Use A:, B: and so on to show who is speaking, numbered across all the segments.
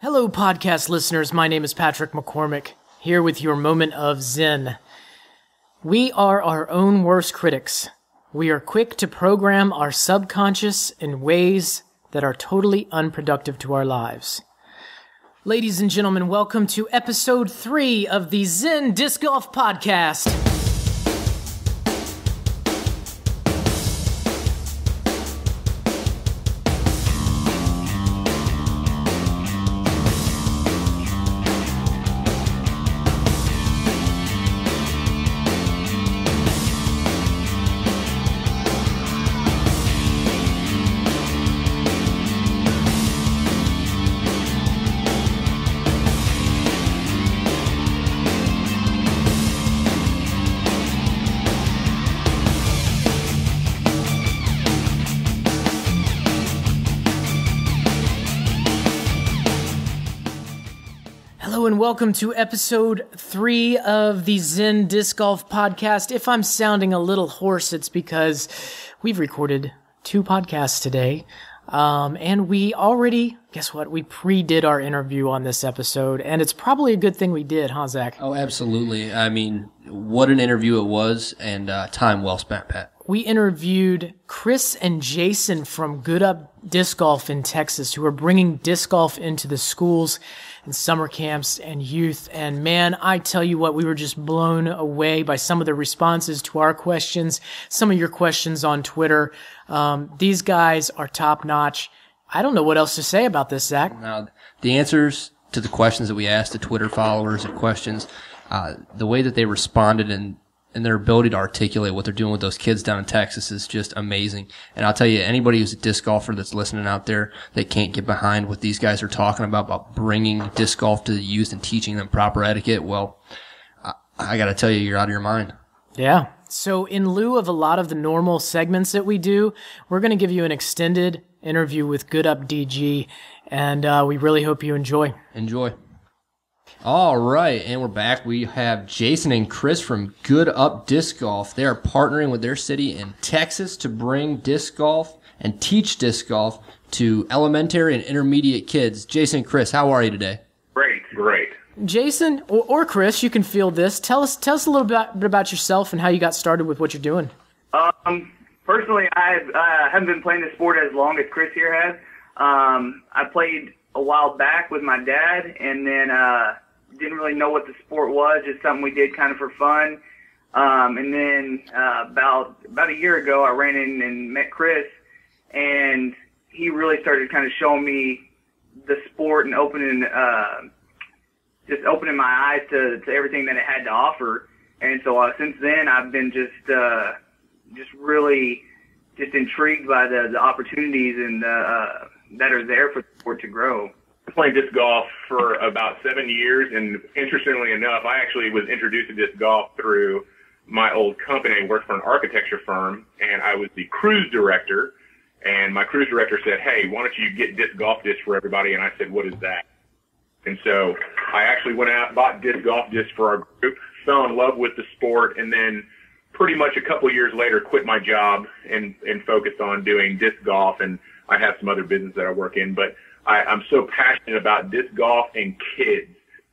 A: Hello, podcast listeners. My name is Patrick McCormick, here with your moment of Zen. We are our own worst critics. We are quick to program our subconscious in ways that are totally unproductive to our lives. Ladies and gentlemen, welcome to episode 3 of the Zen Disc Golf Podcast. Hello and welcome to episode 3 of the Zen Disc Golf Podcast. If I'm sounding a little hoarse, it's because we've recorded 2 podcasts today. And we already, guess what? We pre-did our interview on this episode, and it's probably a good thing we did, huh, Zach?
B: Oh, absolutely. I mean, what an interview it was, and time well spent, Pat.
A: We interviewed Chris and Jason from Good Up Disc Golf in Texas, who are bringing disc golf into the schools and summer camps and youth. And man, I tell you what, we were just blown away by some of the responses to our questions, some of your questions on Twitter. These guys are top notch. I don't know what else to say about this, Zach.
B: Now, the answers to the questions that we asked the Twitter followers of questions, the way that they responded and their ability to articulate what they're doing with those kids down in Texas is just amazing. And I'll tell you, anybody who's a disc golfer that's listening out there that can't get behind what these guys are talking about bringing disc golf to the youth and teaching them proper etiquette, well, I got to tell you, you're out of your mind.
A: Yeah. So in lieu of a lot of the normal segments that we do, we're going to give you an extended interview with Good Up DG, and we really hope you enjoy.
B: Enjoy. All right, and we're back. We have Jason and Chris from Good Up Disc Golf. They are partnering with their city in Texas to bring disc golf and teach disc golf to elementary and intermediate kids. Jason and Chris, how are you today?
C: Great.
A: Jason or Chris, you can field this. Tell us a little bit about yourself and how you got started with what you're doing.
C: Personally, I haven't been playing the sport as long as Chris here has. I played a while back with my dad, and then didn't really know what the sport was, just something we did kind of for fun. And then about a year ago, I ran in and met Chris, and he really started kind of showing me the sport and opening my eyes to everything that it had to offer. And so since then, I've been just really intrigued by the opportunities and that are there for the sport to grow.
D: Playing disc golf for about 7 years, and interestingly enough, I actually was introduced to disc golf through my old company. I worked for an architecture firm, and I was the cruise director, and my cruise director said, "Hey, why don't you get disc golf discs for everybody?" And I said, "What is that?" And so I actually went out, bought disc golf discs for our group, fell in love with the sport, and then pretty much a couple of years later quit my job and focused on doing disc golf, and I have some other business that I work in, but I'm so passionate about disc golf and kids.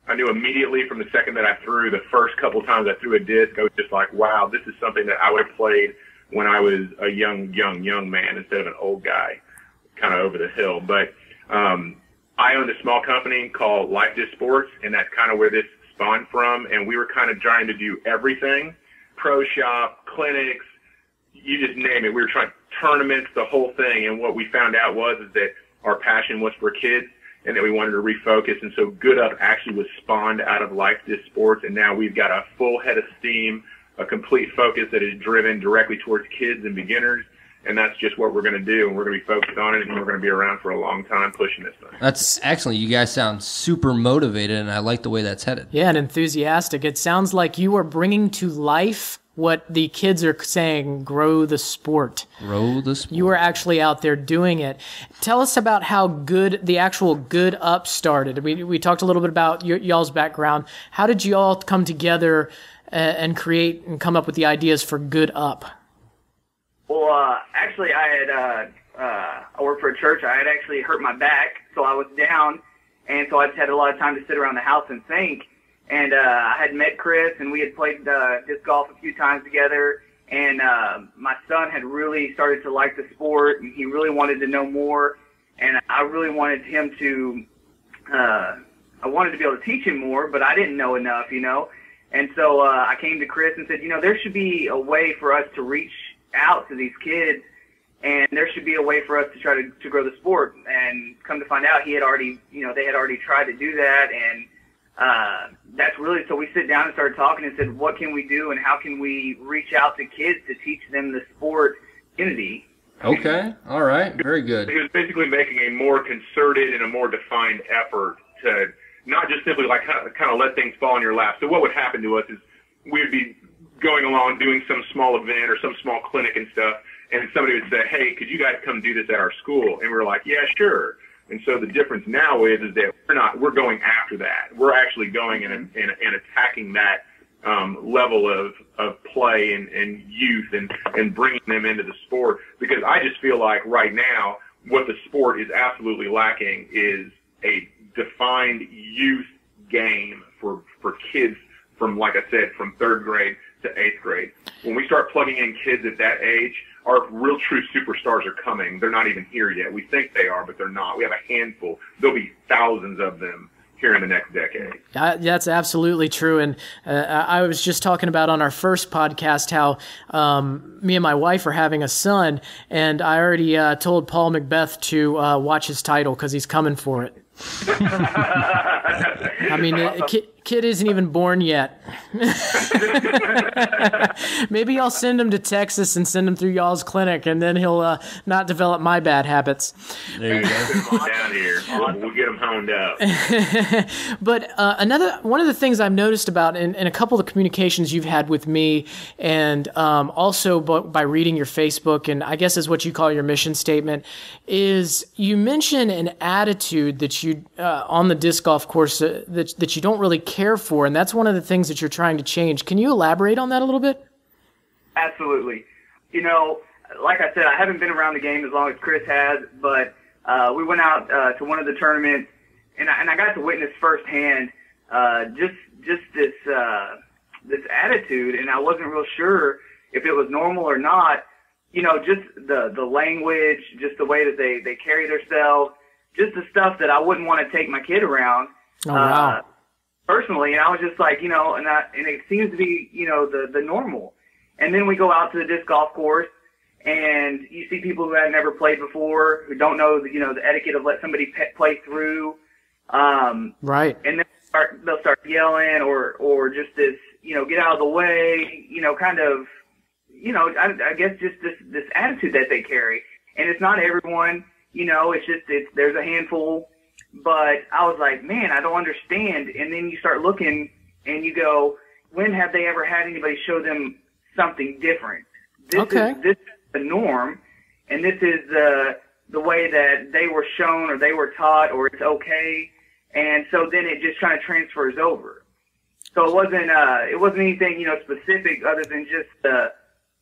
D: I knew immediately from the second that I threw, the first couple times I threw a disc, I was just like, wow, this is something that I would have played when I was a young man instead of an old guy, kind of over the hill. But I owned a small company called Life Disc Sports, and that's kind of where this spawned from, and we were kind of trying to do everything, pro shop, clinics, you just name it. We were trying tournaments, the whole thing, and what we found out was that our passion was for kids and that we wanted to refocus. And so Good Up actually was spawned out of Life Disc Sports, and now we've got a full head of steam, a complete focus that is driven directly towards kids and beginners. And that's just what we're going to do, and we're going to be focused on it, and we're going to be around for a long time pushing this thing.
B: That's excellent. You guys sound super motivated, and I like the way that's headed.
A: Yeah, and enthusiastic. It sounds like you are bringing to life what the kids are saying, grow the sport.
B: Grow the sport.
A: You are actually out there doing it. Tell us about how the actual Good Up started. We talked a little bit about y'all's background. How did you all come together and create and come up with the ideas for Good Up?
C: Well, actually, I worked for a church. I had actually hurt my back, so I was down, And so I just had a lot of time to sit around the house and think. And I had met Chris, and we had played disc golf a few times together. And my son had really started to like the sport, and he really wanted to know more. And I really wanted him to, I wanted to be able to teach him more, but I didn't know enough, you know. And so I came to Chris and said, you know, there should be a way for us to reach out to these kids, and there should be a way for us to try to grow the sport. And come to find out, he had already, you know, they had already tried to do that, and that's really, so we sit down and started talking and said, what can we do and how can we reach out to kids to teach them the sport community?
B: Okay, all right, very good.
D: He was basically making a more concerted and a more defined effort to not just simply like kind of let things fall in your lap. So what would happen to us is we would be going along doing some small event or some small clinic and stuff, and somebody would say, hey, could you guys come do this at our school? And we're like, yeah, sure. And so the difference now is that we're going after that. We're actually going and attacking that level of play and youth and bringing them into the sport, because I just feel like right now what the sport is absolutely lacking is a defined youth game for kids from, like I said, from 3rd grade to 8th grade. When we start plugging in kids at that age, our real true superstars are coming. They're not even here yet. We think they are, but they're not. We have a handful. There'll be thousands of them here in the next decade.
A: That's absolutely true. And I was just talking about on our first podcast how me and my wife are having a son, and I already told Paul Macbeth to watch his title because he's coming for it. I mean, kid isn't even born yet. Maybe I'll send him to Texas and send him through y'all's clinic, and then he'll not develop my bad habits.
B: There you go.
D: Down here, we'll get him honed up.
A: But one of the things I've noticed about in a couple of the communications you've had with me, and also by reading your Facebook, and I guess is what you call your mission statement, is you mention an attitude that you on the disc golf course that you don't really care for, and that's one of the things that you're trying to change. Can you elaborate on that a little bit?
C: Absolutely. You know, like I said, I haven't been around the game as long as Chris has, but we went out to one of the tournaments, and I got to witness firsthand just this attitude, and I wasn't real sure if it was normal or not. You know, just the language, just the way that they carry themselves, just the stuff that I wouldn't want to take my kid around.
A: Oh, wow.
C: Personally, and I was just like, you know, and it seems to be, you know, the normal. And then we go out to the disc golf course, and you see people who have never played before, who don't know the, you know, the etiquette of let somebody play through.
A: Right.
C: And then they'll start yelling or just this, you know, get out of the way, you know, kind of, you know, I guess just this attitude that they carry. And it's not everyone, you know, there's a handful. But I was like, man, I don't understand. And then you start looking and you go, when have they ever had anybody show them something different? This is the norm, and this is the way that they were shown or they were taught, or it's okay. And so then it just kind of transfers over. So it wasn't anything, you know, specific other than just,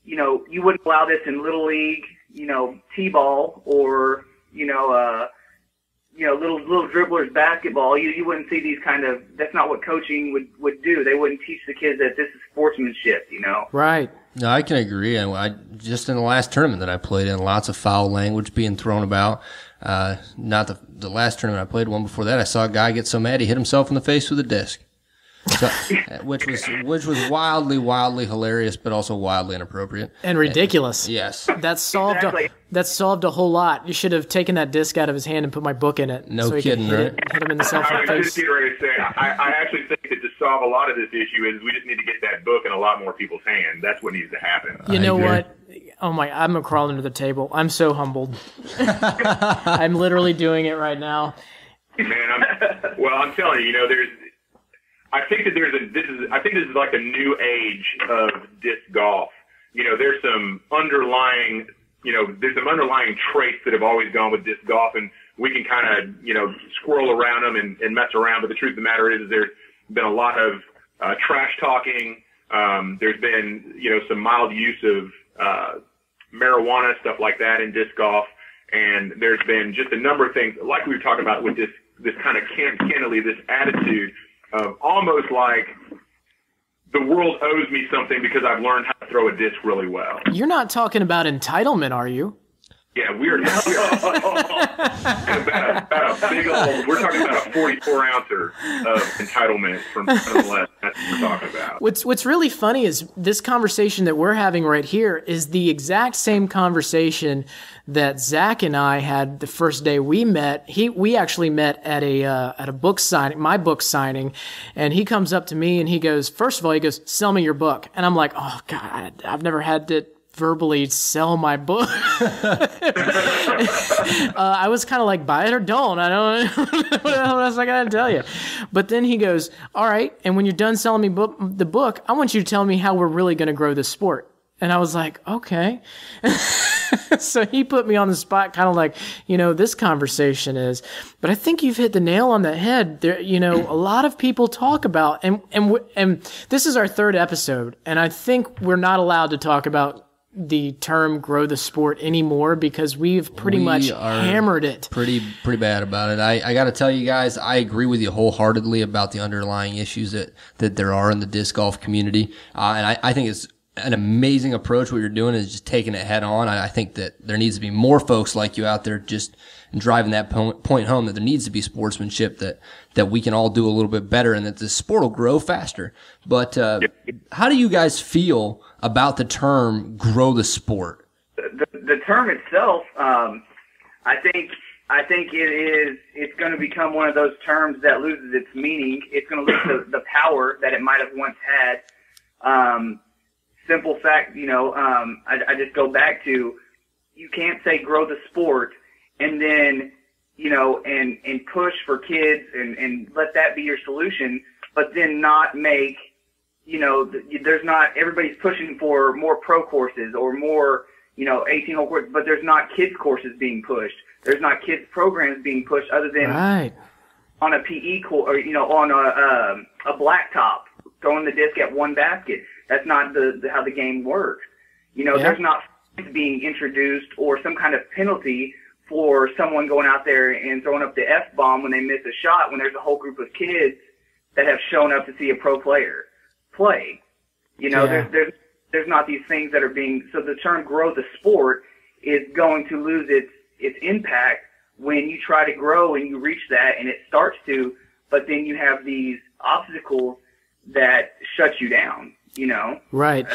C: you know, you wouldn't allow this in Little League, you know, T-ball, or, you know, little dribblers basketball. You wouldn't see these kind of, that's not what coaching would do. They wouldn't teach the kids that this is sportsmanship, you know?
A: Right.
B: No, I can agree. I just in the last tournament that I played in, lots of foul language being thrown about. Not the last tournament I played, one before that, I saw a guy get so mad he hit himself in the face with a disc. So, which was wildly hilarious, but also wildly inappropriate
A: and ridiculous.
B: Yes,
A: that solved a whole lot. You should have taken that disc out of his hand and put my book in it.
B: No kidding, right?
A: Hit him in the face.
D: I was just ready to say, I actually think that to solve a lot of this issue is we just need to get that book in a lot more people's hands. That's what needs to happen.
A: You know what? Oh my! I'm gonna crawl under the table. I'm so humbled. I'm literally doing it right now.
D: Man, I'm telling you, you know, I think that this is like a new age of disc golf. You know, there's some underlying traits that have always gone with disc golf, and we can kind of, you know, squirrel around them and mess around. But the truth of the matter is there's been a lot of trash talking. There's been, you know, some mild use of marijuana, stuff like that in disc golf. And there's been just a number of things, like we were talking about with this kind of candidly, this attitude of almost like the world owes me something because I've learned how to throw a disc really well.
A: You're not talking about entitlement, are you?
D: Yeah, we're about a big old, we're talking about a 44-ouncer of entitlement from nonetheless. That's what we're talking about.
A: What's really funny is this conversation that we're having right here is the exact same conversation that Zach and I had the first day we met. We actually met at a book signing, my book signing, and he comes up to me and he goes, first of all, he goes, "Sell me your book." And I'm like, oh God, I've never had to verbally sell my book. I was kind of like, buy it or don't. I don't know what else I gotta tell you. But then he goes, all right, and when you're done selling me the book, I want you to tell me how we're really going to grow this sport. And I was like, okay. So he put me on the spot, kind of like, this conversation is. But I think you've hit the nail on the head. There, a lot of people talk about, and this is our third episode, and I think we're not allowed to talk about the term "grow the sport" anymore because we've pretty much hammered it.
B: Pretty bad about it. I got to tell you guys, I agree with you wholeheartedly about the underlying issues that there are in the disc golf community, and I think it's an amazing approach. What you're doing is just taking it head on. I think that there needs to be more folks like you out there just driving that point home, that there needs to be sportsmanship, that we can all do a little bit better, and that the sport will grow faster. But how do you guys feel about the term "grow the sport"?
C: The term itself, I think it's going to become one of those terms that loses its meaning. It's going to lose the power that it might have once had. Simple fact, I just go back to, you can't say grow the sport and then, and push for kids and let that be your solution, but then not make, there's not, everybody's pushing for more pro courses or more, 18-hole courses, but there's not kids courses being pushed. There's not kids programs being pushed other than on a PE course or, on a blacktop, throwing the disc at one basket. That's not how the game works. There's not being introduced or some kind of penalty for someone going out there and throwing up the F-bomb when they miss a shot when there's a whole group of kids that have shown up to see a pro player play. There's not these things that are being, so the term "grow the sport" is going to lose its impact when you try to grow and you reach that and it starts to, but then you have these obstacles that shut you down.
A: Right.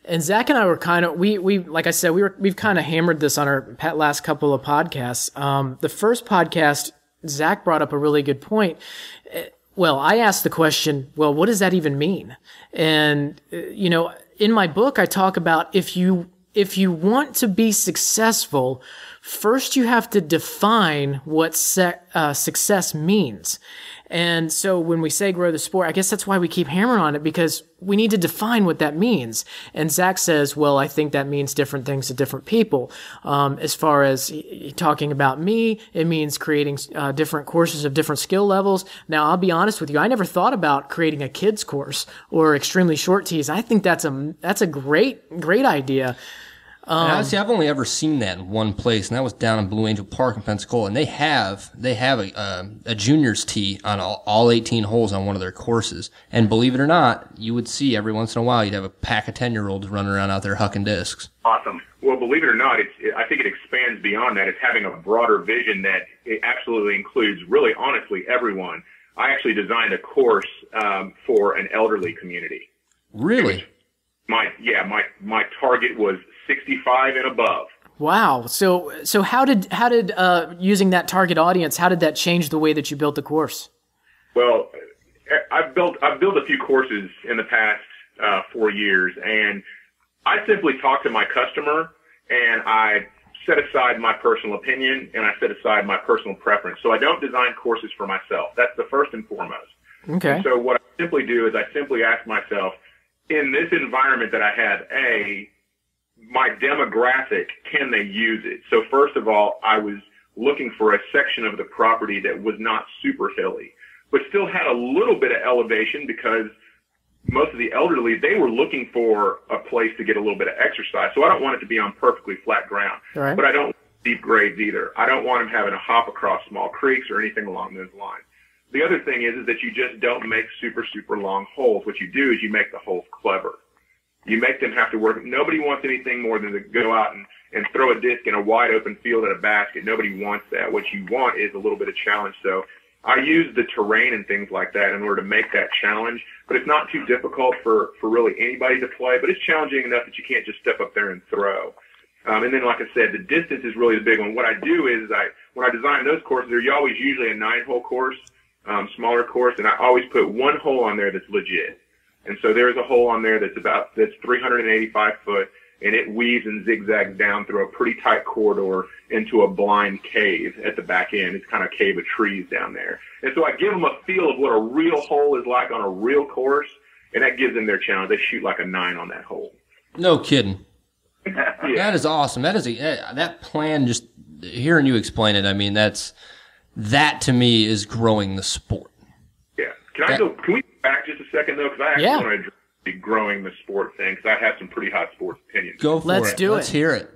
A: And Zach and I were kind of, we like I said, we've kind of hammered this on our last couple of podcasts. The first podcast, Zach brought up a really good point. Well, I asked the question, well, what does that even mean? And, in my book, I talk about if you want to be successful, first you have to define what success means. And so when we say grow the sport, I guess that's why we keep hammering on it, because we need to define what that means. And Zach says, well, I think that means different things to different people. As far as talking about me, it means creating different courses of different skill levels. Now, I'll be honest with you, I never thought about creating a kids course or extremely short tees. I think that's a great idea.
B: Honestly, I've only ever seen that in one place, and that was down in Blue Angel Park in Pensacola. And they have a juniors tee on all 18 holes on one of their courses. And believe it or not, you would see every once in a while you'd have a pack of 10-year-olds running around out there hucking discs.
D: Awesome. Well, believe it or not, I think it expands beyond that. It's having a broader vision that it absolutely includes, really, honestly, everyone. I actually designed a course for an elderly community.
B: Really?
D: My target was 65 and above.
A: Wow. So how did using that target audience, how did that change the way that you built the course?
D: Well, I've built a few courses in the past 4 years, and I simply talk to my customer and I set aside my personal opinion and I set aside my personal preference. So I don't design courses for myself. That's the first and foremost.
A: Okay.
D: And so what I simply do is I simply ask myself, in this environment that I have, my demographic, can they use it? So first of all, I was looking for a section of the property that was not super hilly, but still had a little bit of elevation, because most of the elderly, they were looking for a place to get a little bit of exercise. So I don't want it to be on perfectly flat ground,
A: right.
D: But I don't deep grades either. I don't want them having to hop across small creeks or anything along those lines. The other thing is that you just don't make super, super long holes. What you do is you make the holes clever. You make them have to work. Nobody wants anything more than to go out and throw a disc in a wide open field at a basket. Nobody wants that. What you want is a little bit of challenge. So I use the terrain and things like that in order to make that challenge, but it's not too difficult for really anybody to play, but it's challenging enough that you can't just step up there and throw. And then, like I said, the distance is really the big one. What I do is when I design those courses, they're always usually a 9-hole course, smaller course, and I always put one hole on there that's legit. And so there's a hole on there that's 385 foot, and it weaves and zigzags down through a pretty tight corridor into a blind cave at the back end. It's kind of a cave of trees down there. And so I give them a feel of what a real hole is like on a real course, and that gives them their challenge. They shoot like a 9 on that hole.
B: No kidding.
D: Yeah.
B: That is awesome. That plan, just hearing you explain it, I mean, that to me is growing the sport.
D: Yeah. Can we go back just a second, though? Because I actually want to address the growing the sport thing, because I have some pretty hot sports opinions.
B: Go for it.
A: Let's do it.
B: Let's hear it.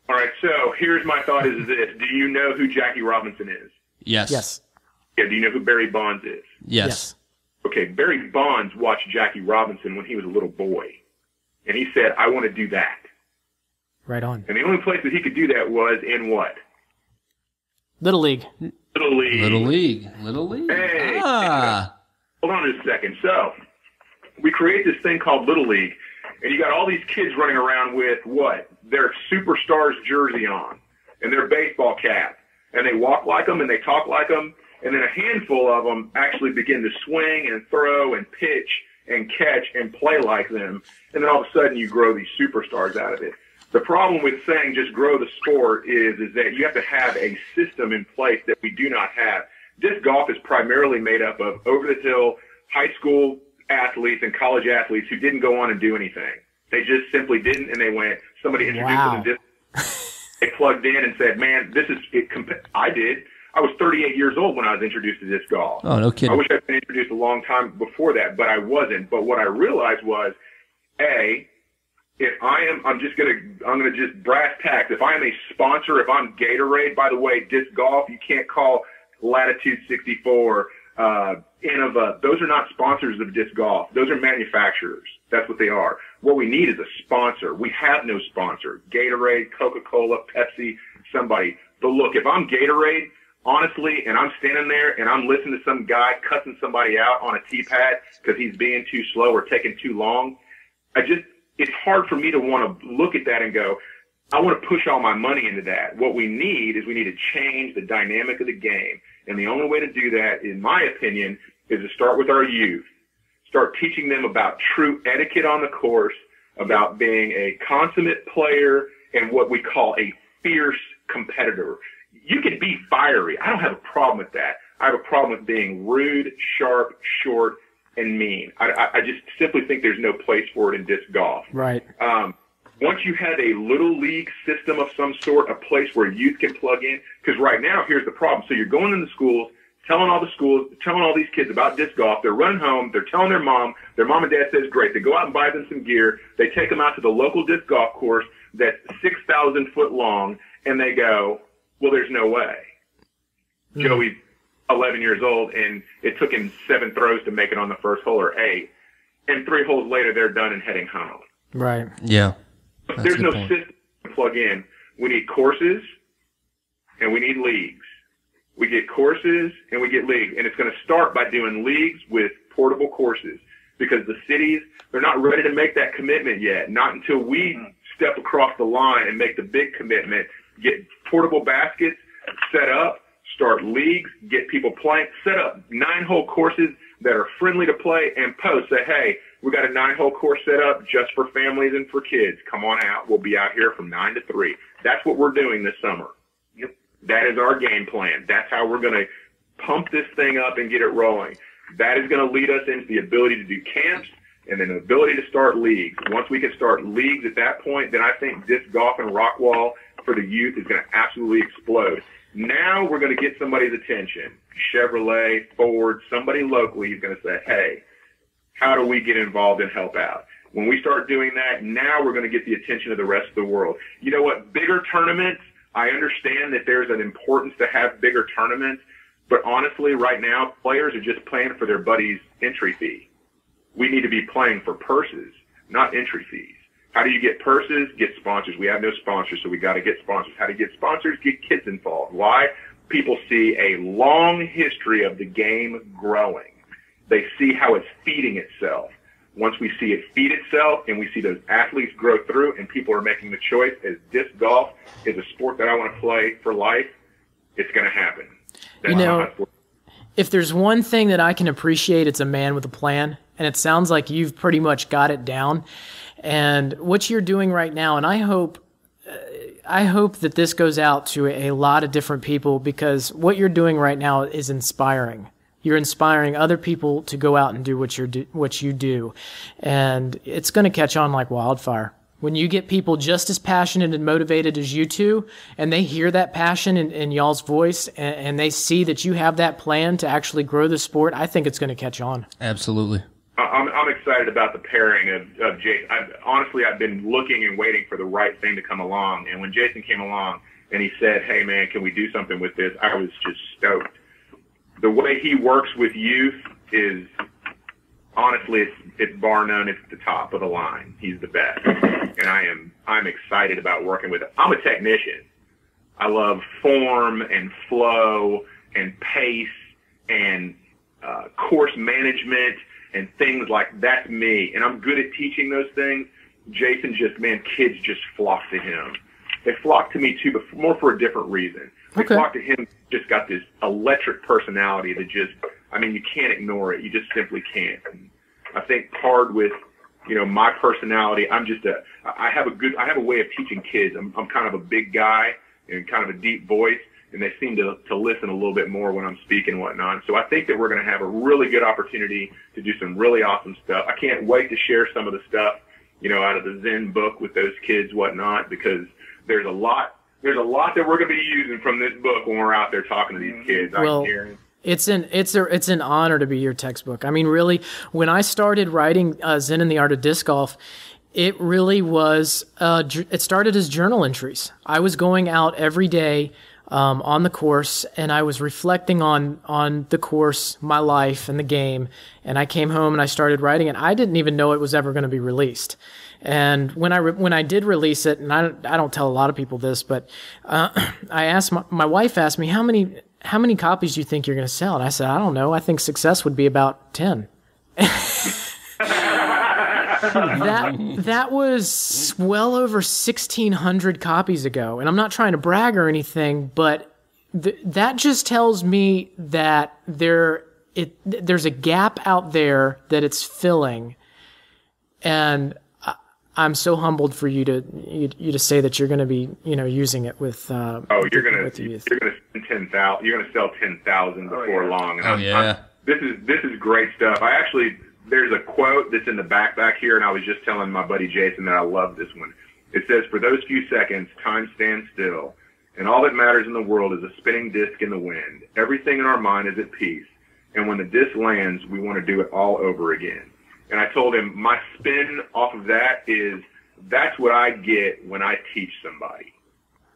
D: All right, so here's my thought is this. Do you know who Jackie Robinson is?
B: Yes.
A: Yes.
D: Yeah, do you know who Barry Bonds is?
B: Yes.
D: Okay, Barry Bonds watched Jackie Robinson when he was a little boy, and he said, I want to do that.
A: Right on.
D: And the only place that he could do that was in what?
A: Little League.
D: Little League.
B: Little League. Little League.
D: Hey.
B: Hold
D: on just a second. So we create this thing called Little League, and you got all these kids running around with what? Their Superstars jersey on and their baseball cap, and they walk like them and they talk like them, and then a handful of them actually begin to swing and throw and pitch and catch and play like them, and then all of a sudden you grow these superstars out of it. The problem with saying just grow the sport is that you have to have a system in place that we do not have. Disc golf is primarily made up of over-the-hill high school athletes and college athletes who didn't go on and do anything. They just simply didn't, and they went, somebody introduced them to disc. They plugged in and said, man, this is it. I did. I was 38 years old when I was introduced to disc golf.
B: Oh, no kidding.
D: I wish I'd been introduced a long time before that, but I wasn't. But what I realized was, if I'm gonna just brass tacks. If I am a sponsor, if I'm Gatorade, by the way, disc golf, you can't call Latitude 64, Innova. Those are not sponsors of disc golf. Those are manufacturers. That's what they are. What we need is a sponsor. We have no sponsor. Gatorade, Coca-Cola, Pepsi, somebody. But look, if I'm Gatorade, honestly, and I'm standing there and I'm listening to some guy cussing somebody out on a tee pad because he's being too slow or taking too long, it's hard for me to want to look at that and go, I want to push all my money into that. What we need to change the dynamic of the game. And the only way to do that, in my opinion, is to start with our youth. Start teaching them about true etiquette on the course, about being a consummate player and what we call a fierce competitor. You can be fiery. I don't have a problem with that. I have a problem with being rude, sharp, short, and mean. I just simply think there's no place for it in disc golf.
A: Right.
D: Once you have a little league system of some sort, a place where youth can plug in, because right now, here's the problem. So you're going into schools, telling all these kids about disc golf. They're running home. They're telling their mom and dad says, great. They go out and buy them some gear. They take them out to the local disc golf course that's 6,000 foot long, and they go, well, there's no way. Mm-hmm. Joey's 11 years old, and it took him 7 throws to make it on the first hole, or 8. And 3 holes later, they're done and heading home.
A: Right.
B: Yeah.
D: There's no system to plug in. We need courses, and we need leagues. We get courses, and we get leagues. And it's going to start by doing leagues with portable courses, because the cities, they're not ready to make that commitment yet. Not until we step across the line and make the big commitment, get portable baskets set up, start leagues, get people playing, set up 9-hole courses that are friendly to play, and post, say, hey, we got a 9-hole course set up just for families and for kids. Come on out. We'll be out here from 9 to 3. That's what we're doing this summer. Yep. That is our game plan. That's how we're going to pump this thing up and get it rolling. That is going to lead us into the ability to do camps and then the ability to start leagues. Once we can start leagues at that point, then I think disc golf and Rockwall for the youth is going to absolutely explode. Now we're going to get somebody's attention. Chevrolet, Ford, somebody locally is going to say, hey, how do we get involved and help out? When we start doing that, now we're going to get the attention of the rest of the world. You know what? Bigger tournaments I understand that there's an importance to have bigger tournaments, but honestly, right now, players are just playing for their buddy's entry fee. We need to be playing for purses, not entry fees. How do you get purses? Get sponsors. We have no sponsors, so we got to get sponsors. How do you get sponsors? Get kids involved. Why? People see a long history of the game growing. They see how it's feeding itself. Once we see it feed itself and we see those athletes grow through and people are making the choice as disc golf is a sport that I want to play for life, it's going to happen. That's
A: if there's one thing that I can appreciate, it's a man with a plan, and it sounds like you've pretty much got it down. And what you're doing right now, and I hope that this goes out to a lot of different people, because what you're doing right now is inspiring. You're inspiring other people to go out and do what you do, and it's going to catch on like wildfire. When you get people just as passionate and motivated as you two, and they hear that passion in y'all's voice, and they see that you have that plan to actually grow the sport, I think it's going to catch on.
B: Absolutely.
D: I'm excited about the pairing of Jason. Honestly, I've been looking and waiting for the right thing to come along, and when Jason came along and he said, "Hey, man, can we do something with this?" I was just stoked. The way he works with youth is, honestly, it's bar none. It's the top of the line. He's the best, and I'm excited about working with him. I'm a technician. I love form and flow and pace and course management and things like that's me. And I'm good at teaching those things. Jason kids just flock to him. They flock to me too, but more for a different reason. They flock to him, just got this electric personality that just, you can't ignore it. You just simply can't. And I think paired with, my personality, I have a way of teaching kids. I'm kind of a big guy and kind of a deep voice, and they seem to listen a little bit more when I'm speaking and whatnot. So I think that we're going to have a really good opportunity to do some really awesome stuff. I can't wait to share some of the stuff, out of the Zen book with those kids, whatnot, because there's a lot that we're going to be using from this book when we're out there talking to these kids.
A: Well, it's an honor to be your textbook. Really, when I started writing Zen and the Art of Disc Golf, it really was, it started as journal entries. I was going out every day on the course, and I was reflecting on the course, my life, and the game. And I came home and I started writing it. I didn't even know it was ever going to be released. And when I did release it, and I don't tell a lot of people this, but I asked my wife asked me how many copies do you think you're going to sell? And I said, I don't know. I think success would be about 10. That was well over 1,600 copies ago, and I'm not trying to brag or anything, but that just tells me that there's a gap out there that it's filling, and I'm so humbled for you to say that you're going to be using it with. You're going to spend 10,000. You're going to sell 10,000 before long. And this is great stuff. There's a quote that's in the back here, and I was just telling my buddy Jason that I love this one. It says, "For those few seconds, time stands still, and all that matters in the world is a spinning disc in the wind. Everything in our mind is at peace, and when the disc lands, we want to do it all over again." And I told him my spin off of that is that's what I get when I teach somebody.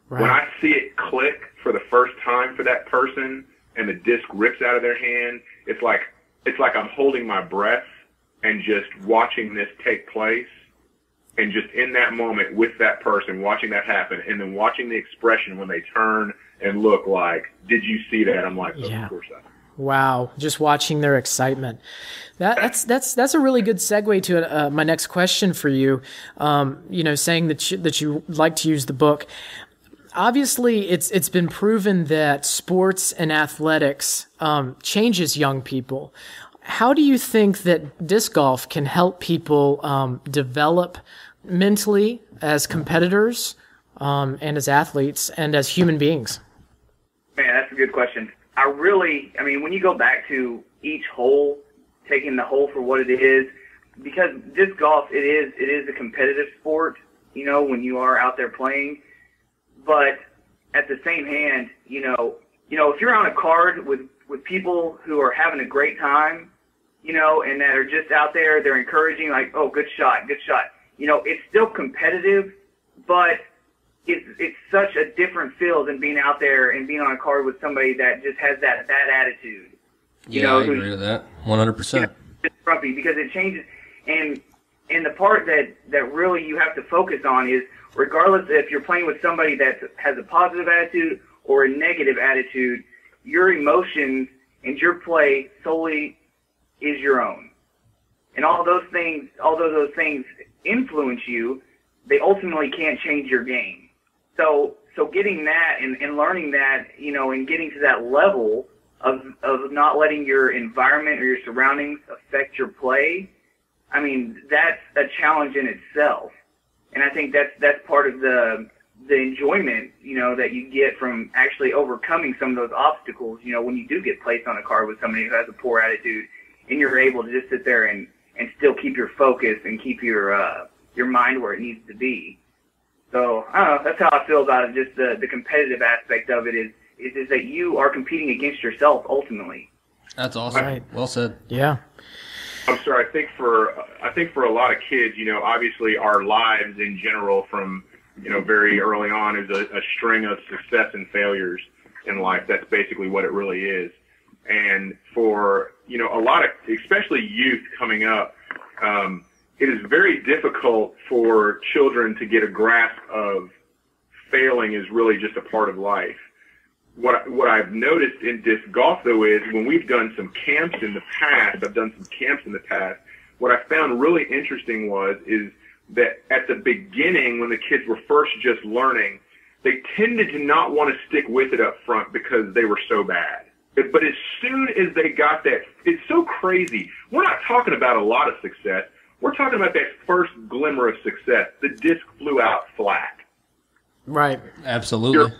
A: Right. When I see it click for the first time for that person and the disc rips out of their hand, it's like I'm holding my breath and just watching this take place, and just in that moment with that person, watching that happen, and then watching the expression when they turn and look like, "Did you see that?" I'm like, "Of course I did." Wow, just watching their excitement. That's a really good segue to my next question for you. Saying that you like to use the book. Obviously, it's been proven that sports and athletics changes young people. How do you think that disc golf can help people develop mentally as competitors and as athletes and as human beings?
C: Man, that's a good question. When you go back to each hole, taking the hole for what it is, because disc golf, it is a competitive sport, when you are out there playing. But at the same hand, if you're on a card with people who are having a great time, and that are just out there, they're encouraging, like, "Oh, good shot, good shot." It's still competitive, but it's such a different feel than being out there and being on a card with somebody that just has that attitude.
B: I agree with that 100%.
C: It's grumpy because it changes, and the part that really you have to focus on is, regardless if you're playing with somebody that has a positive attitude or a negative attitude, your emotions and your play solely is your own. And although those things influence you, they ultimately can't change your game. So getting that and learning that, and getting to that level of not letting your environment or your surroundings affect your play, I mean, that's a challenge in itself. And I think that's part of the enjoyment, that you get from actually overcoming some of those obstacles, when you do get placed on a card with somebody who has a poor attitude, and you're able to just sit there and still keep your focus and keep your mind where it needs to be. So, I don't know, that's how I feel about it. Just the competitive aspect of it is that you are competing against yourself ultimately.
B: That's awesome. Right. Well said.
A: Yeah.
D: I'm sorry. I think for a lot of kids, obviously our lives in general from, very early on is a string of success and failures in life. That's basically what it really is. And for, a lot of, especially youth coming up, it is very difficult for children to get a grasp of failing is really just a part of life. What I've noticed in disc golf, though, is when we've done some camps in the past, what I found really interesting is that at the beginning, when the kids were first just learning, they tended to not want to stick with it up front because they were so bad. But as soon as they got that, it's so crazy. We're not talking about a lot of success. We're talking about that first glimmer of success. The disc flew out flat.
A: Right.
B: Absolutely.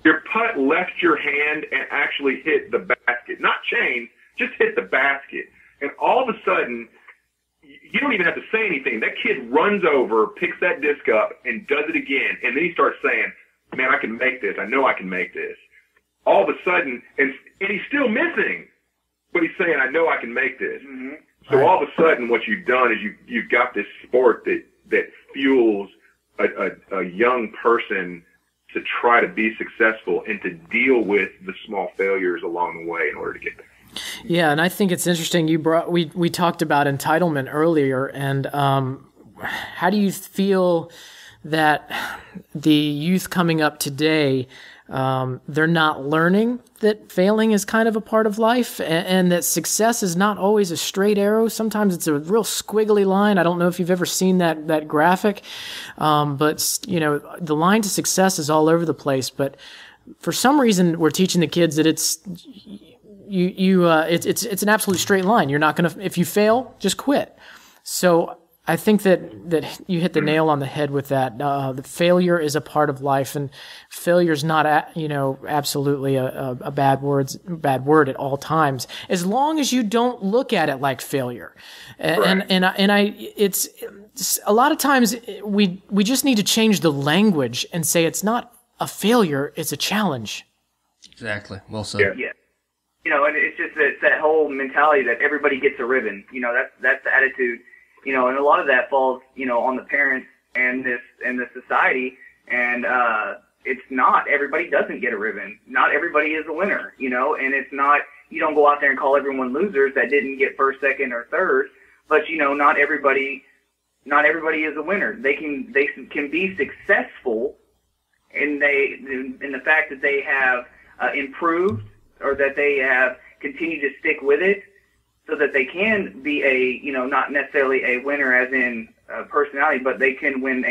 D: Your putt left your hand and actually hit the basket. Not chain, just hit the basket. And all of a sudden, you don't even have to say anything. That kid runs over, picks that disc up, and does it again. And then he starts saying, man, I can make this. I know I can make this. All of a sudden, and he's still missing, but he's saying, I know I can make this. Mm-hmm. So all of a sudden, what you've done is you've got this sport that fuels a young person to try to be successful and to deal with the small failures along the way in order to get there.
A: Yeah, and I think it's interesting. We talked about entitlement earlier, and how do you feel that the youth coming up today, they're not learning that failing is kind of a part of life, and that success is not always a straight arrow. Sometimes it's a real squiggly line. I don't know if you've ever seen that graphic, but the line to success is all over the place. But for some reason, we're teaching the kids that it's an absolute straight line. You're not gonna, if you fail, just quit. So I think that you hit the nail on the head with that. The failure is a part of life, and failure is not, absolutely a bad word at all times, as long as you don't look at it like failure. It's a lot of times we just need to change the language and say it's not a failure, it's a challenge.
B: Exactly. Well said.
C: Yeah. And it's just that whole mentality that everybody gets a ribbon. That's the attitude. And a lot of that falls, on the parents and the society. And it's not. Everybody doesn't get a ribbon. Not everybody is a winner, and it's not, you don't go out there and call everyone losers that didn't get first, second, or third. But, not everybody is a winner. They can be successful in the fact that they have improved, or that they have continued to stick with it, so that they can be not necessarily a winner as in personality, but they can win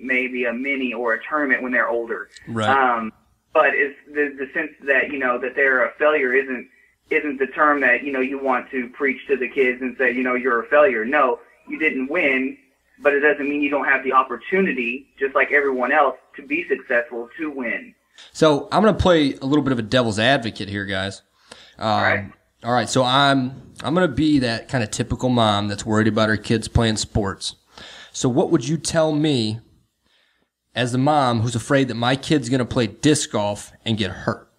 C: maybe a mini or a tournament when they're older.
B: Right.
C: But it's the sense that, that they're a failure isn't the term that, you want to preach to the kids and say, you're a failure. No, you didn't win, but it doesn't mean you don't have the opportunity, just like everyone else, to be successful, to win.
B: So I'm going to play a little bit of a devil's advocate here, guys.
C: All
B: right. So I'm going to be that kind of typical mom that's worried about her kids playing sports. So what would you tell me as the mom who's afraid that my kid's going to play disc golf and get hurt?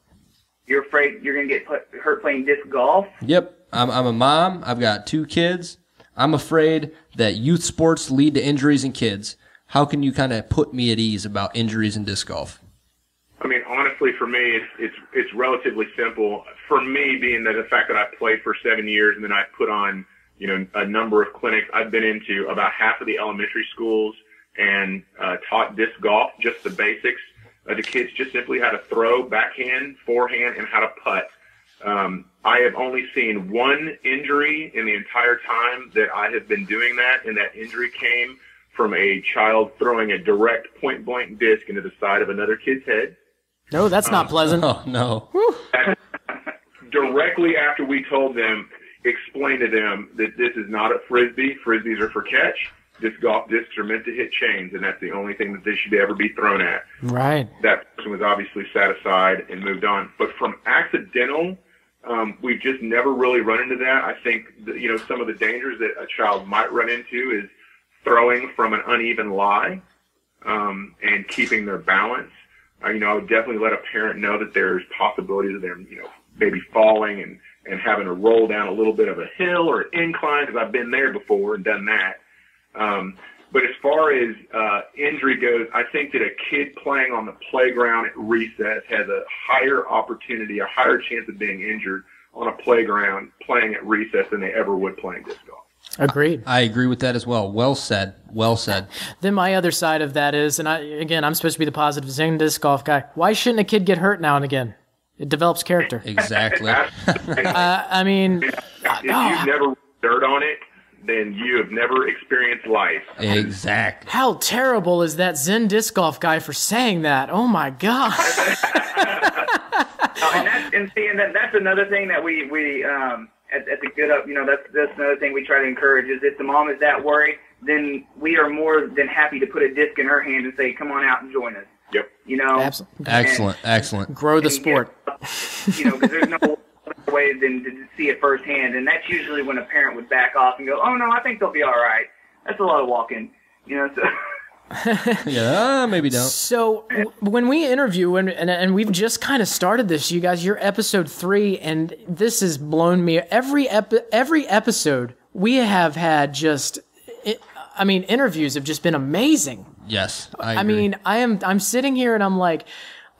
C: You're afraid you're going to get hurt playing disc golf?
B: Yep. I'm a mom. I've got 2 kids. I'm afraid that youth sports lead to injuries in kids. how can you kind of put me at ease about injuries in disc golf?
D: I mean, honestly, for me, it's relatively simple. For me, being that the fact that I played for 7 years and then I put on, a number of clinics, I've been into about half of the elementary schools and taught disc golf, just the basics. The kids just simply how to throw, backhand, forehand, and how to putt. I have only seen one injury in the entire time that I have been doing that, and that injury came from a child throwing a direct point-blank disc into the side of another kid's head.
A: No, that's not pleasant.
B: Oh, no.
D: Directly after we told them, explain to them that this is not a Frisbee. Frisbees are for catch. Disc golf discs are meant to hit chains, and that's the only thing that they should ever be thrown at.
A: Right.
D: That person was obviously set aside and moved on. But from accidental, we've just never really run into that. I think, some of the dangers that a child might run into is throwing from an uneven lie and keeping their balance. I would definitely let a parent know that there's possibilities of them, maybe falling and having to roll down a little bit of a hill or an incline, because I've been there before and done that. But as far as injury goes, I think that a kid playing on the playground at recess has a higher opportunity, a higher chance of being injured on a playground playing at recess than they ever would playing disc golf.
A: Agreed.
B: I agree with that as well. Well said. Well said.
A: Then my other side of that is, and I'm supposed to be the positive Zen Disc Golf guy. Why shouldn't a kid get hurt now and again? It develops character.
B: Exactly.
A: I mean,
D: if you've never dirt on it, then you have never experienced life.
B: Exactly.
A: How terrible is that Zen Disc Golf guy for saying that? Oh my God.
C: and that's another thing that we at the Good Up, that's another thing we try to encourage is if the mom is that worried, then we are more than happy to put a disc in her hand and say, come on out and join us.
D: Yep.
A: Absolutely.
B: Excellent.
A: Grow the sport.
C: Because there's no other way than to see it firsthand, and that's usually when a parent would back off and go, oh no, I think they'll be all right. That's a lot of walking, so.
B: Yeah, maybe don't.
A: So when we interview, and we've just kind of started this, you guys, you're episode 3, and this has blown me. Every episode we have had interviews have just been amazing.
B: Yes, I agree.
A: I'm sitting here and I'm like,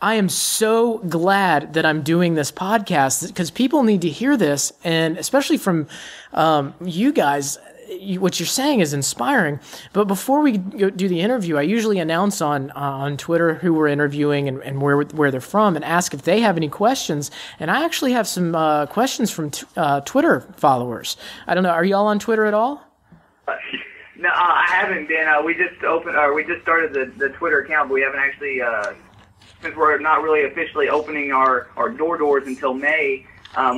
A: I am so glad that I'm doing this podcast because people need to hear this, and especially from you guys. What you're saying is inspiring. But before we do the interview, I usually announce on Twitter who we're interviewing and where they're from, and ask if they have any questions. And I actually have some questions from Twitter followers. I don't know. Are y'all on Twitter at all?
C: No, I haven't been. We just started the Twitter account, but we haven't actually. Since we're not really officially opening our doors until May.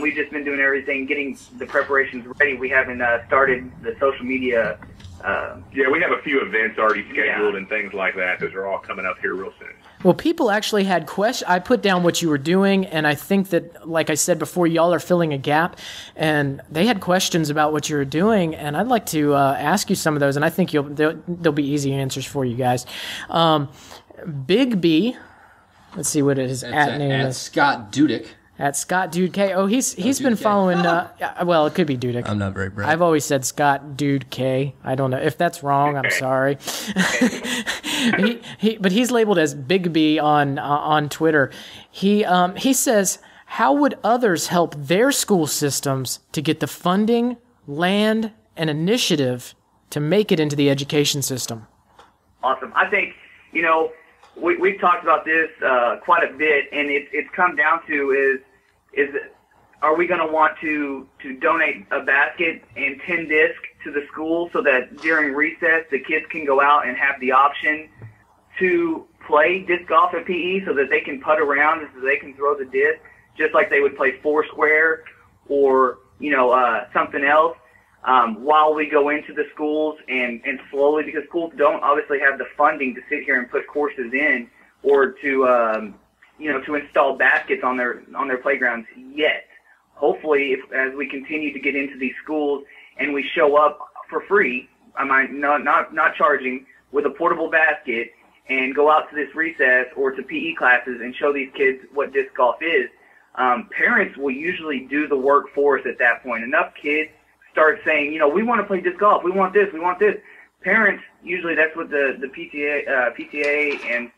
C: We've just been doing everything, getting the preparations ready. We haven't started the social media.
D: Yeah, we have a few events already scheduled and things like that. Those are all coming up here real soon.
A: Well, people actually had questions. I put down what you were doing, and I think that, like I said before, y'all are filling a gap, and they had questions about what you were doing, and I'd like to ask you some of those, and I think there'll be easy answers for you guys. Big B, let's see what his name is.
B: Scott Dudek.
A: At Scott Dude K. Oh, he's been following. Well, it could be Dudek.
B: I'm not very bright.
A: I've always said Scott Dude K. I don't know if that's wrong. I'm sorry. But he's labeled as Big B on Twitter. He says, how would others help their school systems to get the funding, land, and initiative to make it into the education system?
C: Awesome. I think we've talked about this quite a bit, and it's come down to is are we going to want to donate a basket and 10 discs to the school so that during recess the kids can go out and have the option to play disc golf at PE so that they can putt around and so they can throw the disc just like they would play Foursquare or something else while we go into the schools and slowly, because schools don't obviously have the funding to sit here and put courses in or to to install baskets on their playgrounds yet. Hopefully, as we continue to get into these schools and we show up for free, not charging, with a portable basket and go out to this recess or to PE classes and show these kids what disc golf is, parents will usually do the work for us at that point. Enough kids start saying, we want to play disc golf, we want this, parents, usually that's what the PTA and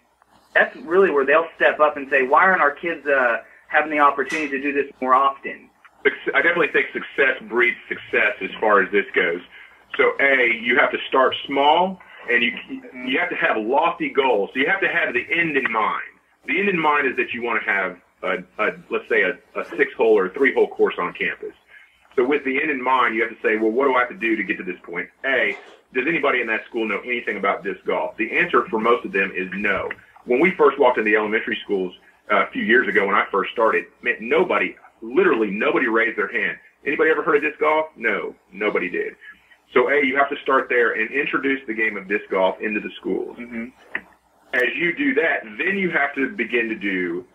C: that's really where they'll step up and say, why aren't our kids having the opportunity to do this more often?
D: I definitely think success breeds success as far as this goes. So, you have to start small, and you have to have lofty goals. So you have to have the end in mind. The end in mind is that you want to have, let's say, a 6-hole or a 3-hole course on campus. So with the end in mind, you have to say, well, what do I have to do to get to this point? Does anybody in that school know anything about disc golf? The answer for most of them is no. When we first walked into the elementary schools a few years ago when I first started, man, literally nobody raised their hand. Anybody ever heard of disc golf? No, nobody did. So, you have to start there and introduce the game of disc golf into the schools. Mm-hmm. As you do that, then you have to begin to do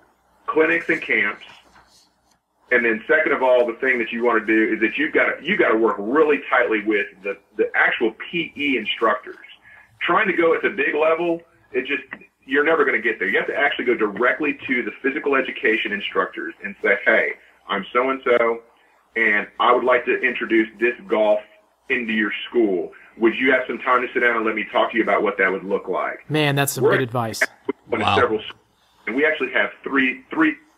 D: clinics and camps. And then second of all, the thing that you want to do is that you got to work really tightly with the actual PE instructors. Trying to go at the big level, you're never going to get there. You have to actually go directly to the physical education instructors and say, hey, I'm so-and-so, and I would like to introduce disc golf into your school. Would you have some time to sit down and let me talk to you about what that would look like?
A: Man, that's some good advice.
D: Wow. And we actually have three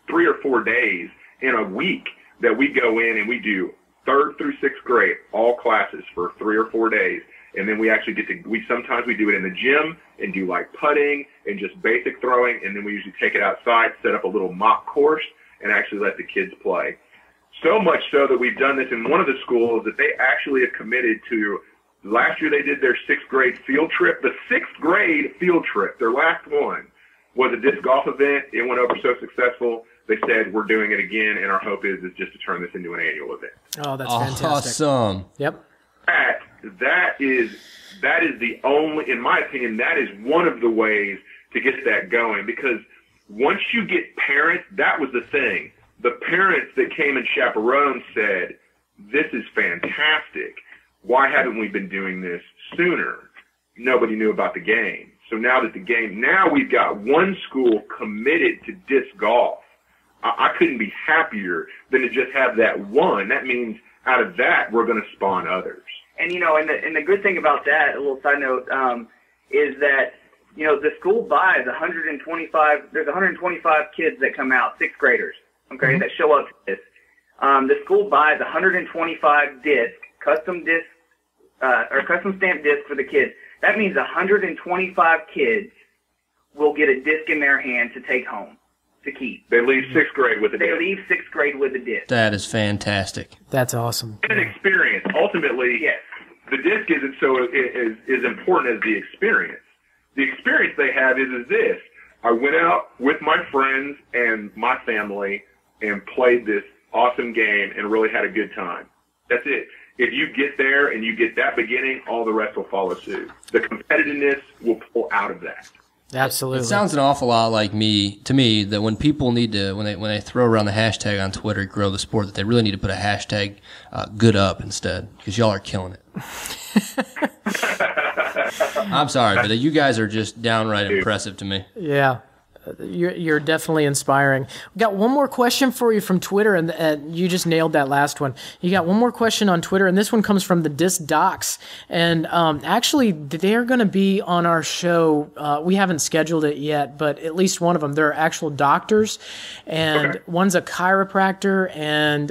D: or 4 days in a week that we go in and we do 3rd through 6th grade, all classes for 3 or 4 days. And then we actually sometimes we do it in the gym and do like putting and just basic throwing. And then we usually take it outside, set up a little mock course and actually let the kids play. So much so that we've done this in one of the schools that they actually have committed to. Last year they did their 6th grade field trip. The 6th grade field trip, their last one, was a disc golf event. It went over so successful. They said, we're doing it again, and our hope is just to turn this into an annual event.
A: Oh, that's fantastic.
B: Awesome.
A: Yep.
D: That is the only, in my opinion, that is one of the ways to get that going, because once you get parents, that was the thing. The parents that came and chaperoned said, this is fantastic. Why haven't we been doing this sooner? Nobody knew about the game. So now we've got one school committed to disc golf. I couldn't be happier than to just have that one. That means out of that, we're going to spawn others.
C: And, and the good thing about that, a little side note, is that, the school buys there's 125 kids that come out, 6th graders, okay, mm-hmm. that show up to this. The school buys 125 custom stamped discs for the kids. That means 125 kids will get a disc in their hand to take home, to keep.
D: They leave 6th grade with a disc.
C: They leave 6th grade with a disc.
B: That is fantastic.
A: That's awesome.
D: An experience. Ultimately, yes. The disc isn't so as important as the experience. The experience they have is this. I went out with my friends and my family and played this awesome game and really had a good time. That's it. If you get there and you get that beginning, all the rest will follow suit. The competitiveness will pull out of that.
A: Absolutely.
B: It sounds an awful lot like to me, that when people need to, when they throw around the hashtag on Twitter, grow the sport, that they really need to put a hashtag good up instead, because y'all are killing it. I'm sorry, but you guys are just downright impressive to me.
A: Yeah. You're definitely inspiring. We got one more question for you from Twitter, and you just nailed that last one. You got one more question on Twitter, and this one comes from the Disc Docs. And actually, they're going to be on our show. We haven't scheduled it yet, but at least one of them, they're actual doctors, and one's a chiropractor, and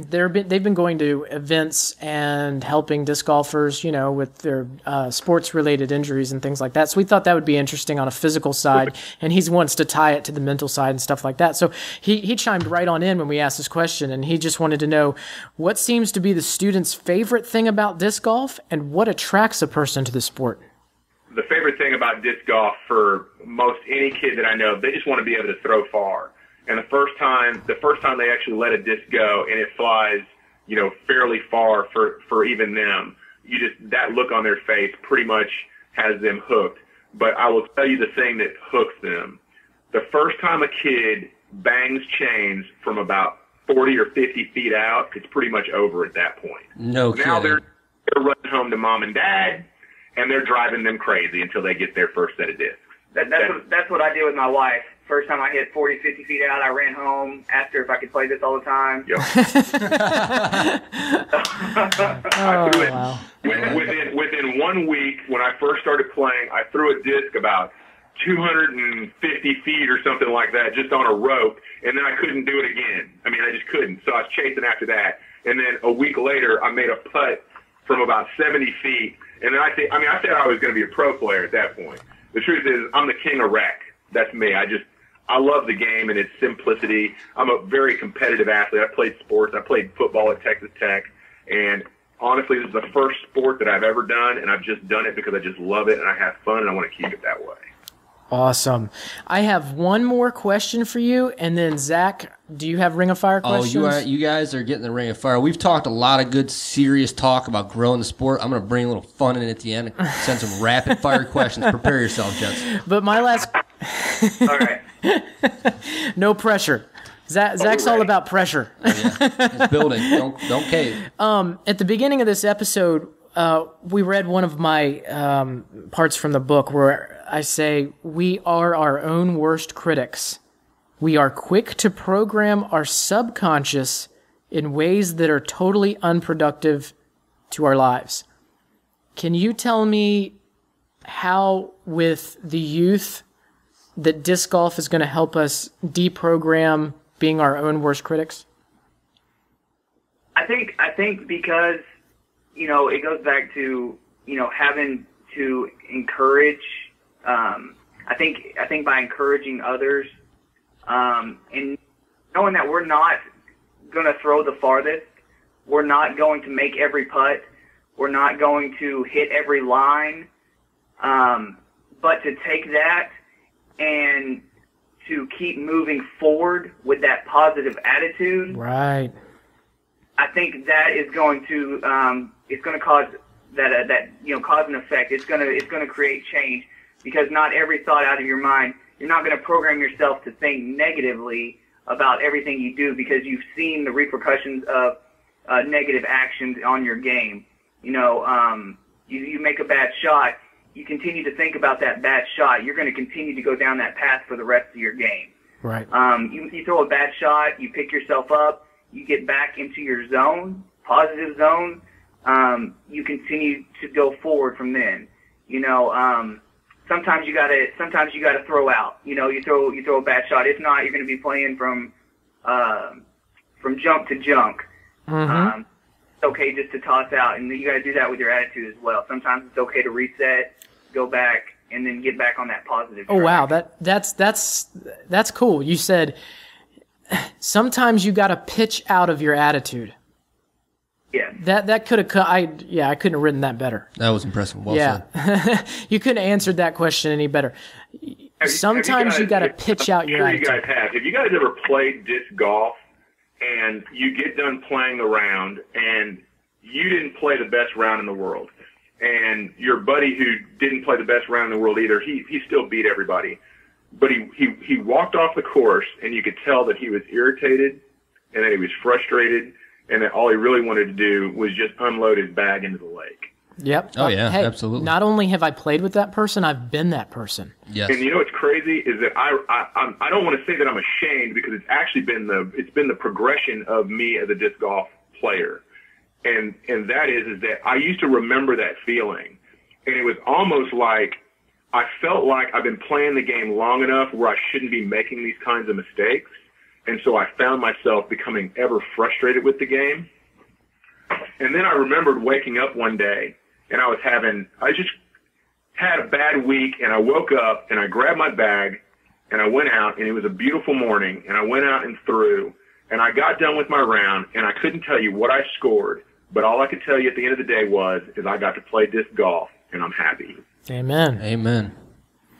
A: they've been going to events and helping disc golfers, with their sports-related injuries and things like that. So we thought that would be interesting on a physical side. And he wants to tie it to the mental side and stuff like that. So he chimed right on in when we asked this question, and he just wanted to know what seems to be the student's favorite thing about disc golf and what attracts a person to the sport.
D: The favorite thing about disc golf for most any kid that I know, they just want to be able to throw far. And the first time they actually let a disc go and it flies, fairly far for even them, that look on their face pretty much has them hooked. But I will tell you the thing that hooks them. The first time a kid bangs chains from about 40 or 50 feet out, it's pretty much over at that point.
B: No kidding.
D: Now they're running home to mom and dad, and they're driving them crazy until they get their first set of discs.
C: That's what I do with my wife. First time I hit 40, 50 feet out, I ran home, asked her if I could play this all the time.
D: Yep.
A: Wow.
D: Within 1 week, when I first started playing, I threw a disc about 250 feet or something like that, just on a rope, and then I couldn't do it again. I mean, I just couldn't. So I was chasing after that. And then a week later, I made a putt from about 70 feet. And then I said I was going to be a pro player at that point. The truth is, I'm the king of wreck. That's me. I love the game and its simplicity. I'm a very competitive athlete. I played sports. I played football at Texas Tech. And honestly, this is the first sport that I've ever done, and I've just done it because I just love it and I have fun, and I want to keep it that way.
A: Awesome. I have one more question for you, and then Zach, do you have Ring of Fire questions?
B: Oh, you guys are getting the Ring of Fire. We've talked a lot of good, serious talk about growing the sport. I'm going to bring a little fun in at the end and send some rapid fire questions. Prepare yourself, gents.
A: But my last...
C: All right.
A: No pressure. Zach's all about pressure.
B: Oh, yeah. It's building. Don't cave.
A: At the beginning of this episode, we read one of my parts from the book where I say, we are our own worst critics. We are quick to program our subconscious in ways that are totally unproductive to our lives. Can you tell me how, with the youth, that disc golf is going to help us deprogram being our own worst critics?
C: I think because, it goes back to, having to encourage, I think by encouraging others, and knowing that we're not going to throw the farthest, we're not going to make every putt, we're not going to hit every line, but to take that and to keep moving forward with that positive attitude.
A: Right.
C: I think that is going to it's going to cause cause an effect. It's going to create change, because not every thought out of your mind, you're not going to program yourself to think negatively about everything you do, because you've seen the repercussions of negative actions on your game. You make a bad shot, you continue to think about that bad shot, you're going to continue to go down that path for the rest of your game.
A: Right.
C: You throw a bad shot, you pick yourself up, you get back into your zone, positive zone, you continue to go forward from then. Sometimes you gotta throw out. You throw a bad shot. If not, you're gonna be playing from jump to junk.
A: Mm-hmm.
C: It's okay just to toss out, and you gotta do that with your attitude as well. Sometimes it's okay to reset, go back, and then get back on that positive track.
A: Oh wow, that's cool. You said sometimes you got to pitch out of your attitude.
C: Yeah.
A: That could have I couldn't have written that better.
B: That was impressive. Well said.
A: You couldn't have answered that question any better. Sometimes you got to pitch out your attitude.
D: You guys have. Have you guys ever played disc golf and you get done playing the round and you didn't play the best round in the world, and your buddy who didn't play the best round in the world either, he still beat everybody, but he walked off the course and you could tell that he was irritated and that he was frustrated and that all he really wanted to do was just unload his bag into the lake.
A: Yep.
B: Oh yeah,
A: hey,
B: absolutely.
A: Not only have I played with that person, I've been that person.
B: Yes.
D: And what's crazy is that I don't want to say that I'm ashamed, because it's actually been the progression of me as a disc golf player, and that is that I used to remember that feeling, and it was almost like I felt like I've been playing the game long enough where I shouldn't be making these kinds of mistakes, and so I found myself becoming ever frustrated with the game. And then I remembered waking up one day, and I just had a bad week, and I woke up and I grabbed my bag and I went out, and it was a beautiful morning, and I went out and threw, and I got done with my round, and I couldn't tell you what I scored, but all I could tell you at the end of the day is I got to play disc golf, and I'm happy.
A: Amen.
B: Amen.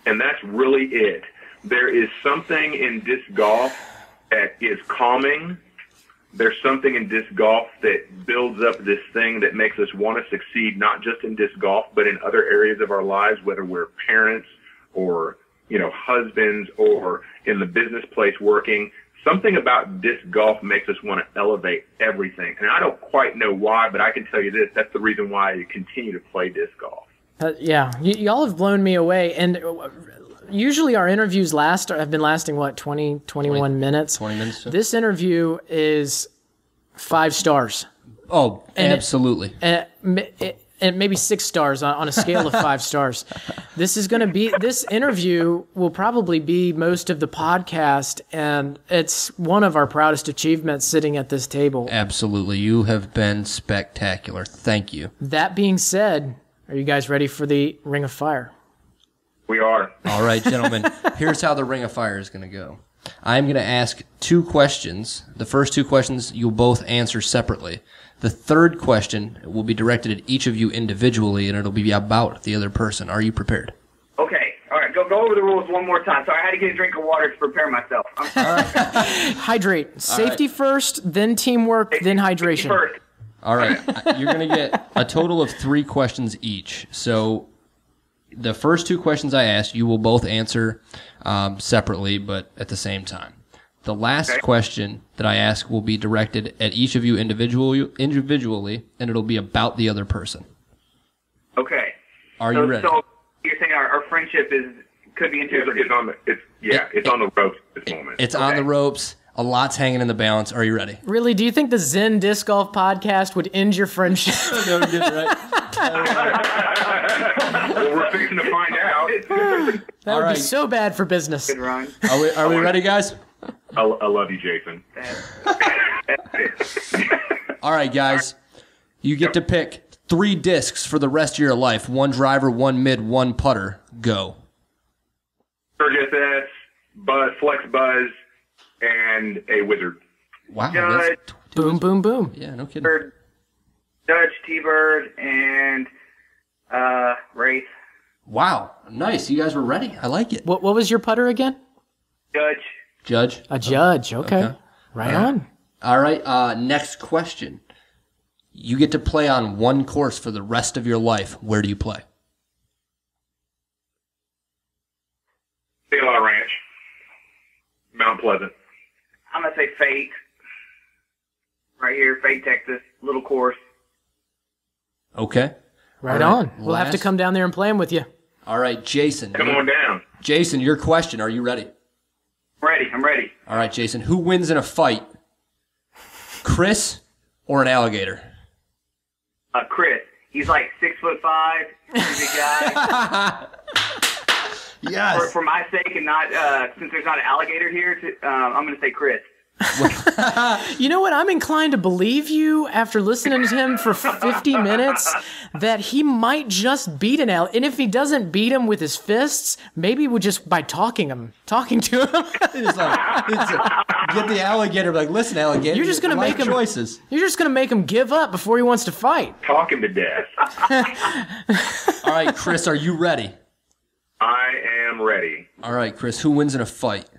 D: And that's really it. There is something in disc golf that is calming. There's something in disc golf that builds up this thing that makes us want to succeed, not just in disc golf, but in other areas of our lives, whether we're parents or, husbands or in the business place working. Something about disc golf makes us want to elevate everything. And I don't quite know why, but I can tell you this. That's the reason why I continue to play disc golf.
A: Yeah. Y'all have blown me away. And usually our interviews have been lasting, what, 21 minutes?
B: 20 minutes. So.
A: This interview is 5 stars.
B: Oh, and absolutely.
A: And maybe 6 stars on a scale of 5 stars. This interview will probably be most of the podcast, and it's one of our proudest achievements sitting at this table.
B: Absolutely. You have been spectacular. Thank you.
A: That being said, are you guys ready for the Ring of Fire?
D: We are.
B: All right, gentlemen. Here's how the Ring of Fire is going to go. I'm going to ask 2 questions. The first 2 questions you'll both answer separately. The third question will be directed at each of you individually, and it'll be about the other person. Are you prepared?
C: Okay. All right. Go over the rules one more time. Sorry, I had to get a drink of water to prepare myself. I'm sorry.
A: Hydrate. Safety first, then teamwork, then hydration.
C: First.
B: All right. You're going to get a total of 3 questions each. So the first 2 questions I asked, you will both answer separately, but at the same time. The last question that I ask will be directed at each of you individually, and it'll be about the other person.
C: Okay.
B: Are you ready?
C: So you're saying our friendship could be into
D: It's on the ropes at this moment.
B: It's on the ropes. A lot's hanging in the balance. Are you ready?
A: Really? Do you think the Zen Disc Golf podcast would end your friendship?
D: Well, we're fixing to find out.
A: That would be so bad for business.
C: Good run.
B: Are we ready, guys?
D: I love you, Jason.
B: All right, guys. You get to pick 3 discs for the rest of your life. 1 driver, 1 mid, 1 putter. Go.
D: Sturgis S, Buzz, Flex Buzz, and a Wizard.
B: Wow.
C: Judge,
A: Boom, boom, boom.
B: Yeah, no kidding.
C: Dutch, T-Bird, and Wraith.
B: Wow. Nice. You guys were ready. I like it.
A: What was your putter again?
C: Judge.
B: Judge?
A: A judge. Okay. Right on.
B: All right. Next question. You get to play on 1 course for the rest of your life. Where do you play?
D: Sailor Ranch. Mount Pleasant.
C: I'm going to say Fate. Right here, Fate, Texas. Little course.
B: Okay.
A: Right
B: All
A: on. We'll have to
B: Last-
A: come down there and play them with you.
B: All right, Jason.
D: Come on down.
B: Jason, your question. Are you ready?
C: I'm ready.
B: All right, Jason. Who wins in a fight? Chris or an alligator?
C: Chris. He's like 6'5". He's a big guy.
B: Yes.
C: For my sake, and not since there's not an alligator here, I'm going to say Chris.
A: You know what? I'm inclined to believe you after listening to him for 50 minutes that he might just beat an alligator. And if he doesn't beat him with his fists, maybe just by talking to him.
B: It's like, get the alligator. Like, listen, alligator.
A: You're just going to make him
B: choices.
A: You're just going to make him give up before he wants to fight.
D: Talk him to death.
B: All right, Chris, are you ready?
D: I am ready.
B: All right, Chris, who wins in a fight?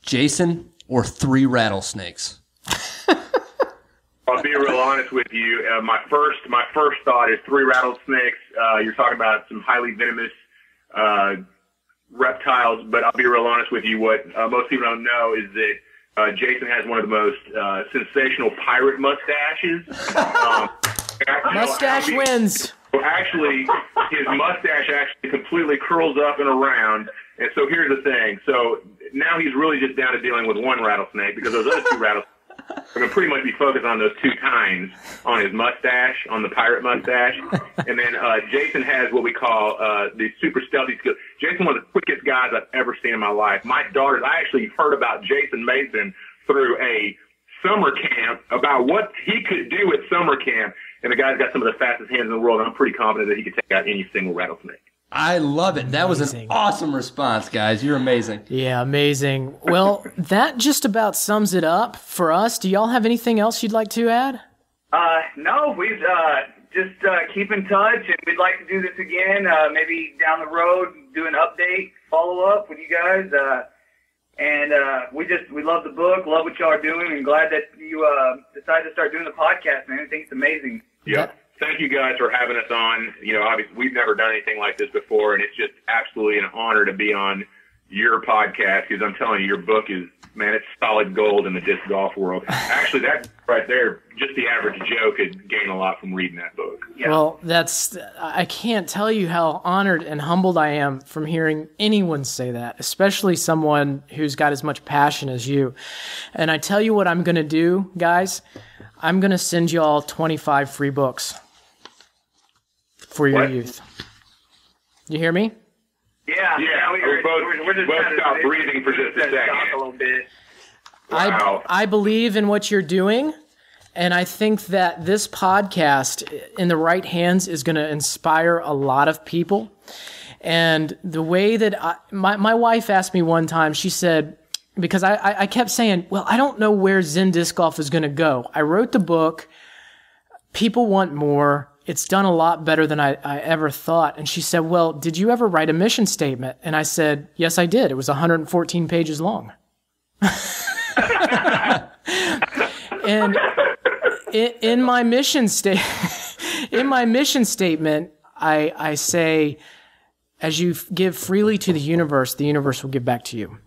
B: Jason or 3 rattlesnakes?
D: I'll be real honest with you. My first thought is 3 rattlesnakes. You're talking about some highly venomous reptiles, but I'll be real honest with you. What most people don't know is that Jason has one of the most sensational pirate mustaches.
A: Mustache wins.
D: Well, actually, his mustache actually completely curls up and around. And so here's the thing. So now he's really just down to dealing with 1 rattlesnake because those other 2 rattlesnakes are going to pretty much be focused on those 2 tines on his mustache, on the pirate mustache. And then Jason has what we call the super stealthy skills. Jason, one of the quickest guys I've ever seen in my life. My daughters, I actually heard about Jason Mason through a summer camp about what he could do at summer camp. And the guy's got some of the fastest hands in the world, and I'm pretty confident that he could take out any single rattlesnake.
B: I love it. That was an awesome response, guys. You're amazing.
A: Yeah, amazing. Well, that just about sums it up for us. Do y'all have anything else you'd like to add?
C: No, we've just keep in touch, and we'd like to do this again. Maybe down the road, do an update, follow up with you guys. And we love the book, love what y'all are doing, and glad that you decided to start doing the podcast, man. I think it's amazing.
D: Yep. Thank you guys for having us on. You know, obviously we've never done anything like this before, and it's just absolutely an honor to be on your podcast, because I'm telling you, your book is, man, it's solid gold in the disc golf world. Actually, that right there, just the average Joe could gain a lot from reading that book.
C: Yeah.
A: Well, I can't tell you how honored and humbled I am from hearing anyone say that, especially someone who's got as much passion as you. And I tell you what I'm going to do, guys. I'm going to send you all 25 free books for your youth. You hear me?
C: Yeah.
D: We're both stop breathing for just a second.
C: A little bit.
D: Wow.
A: I believe in what you're doing, and I think that this podcast, in the right hands, is going to inspire a lot of people. And the way that my wife asked me one time, she said, because I kept saying, well, I don't know where Zen Disc Golf is going to go. I wrote the book. People want more. It's done a lot better than I ever thought. And she said, well, did you ever write a mission statement? And I said, yes, I did. It was 114 pages long. And in my mission statement, I say, as you give freely to the universe will give back to you.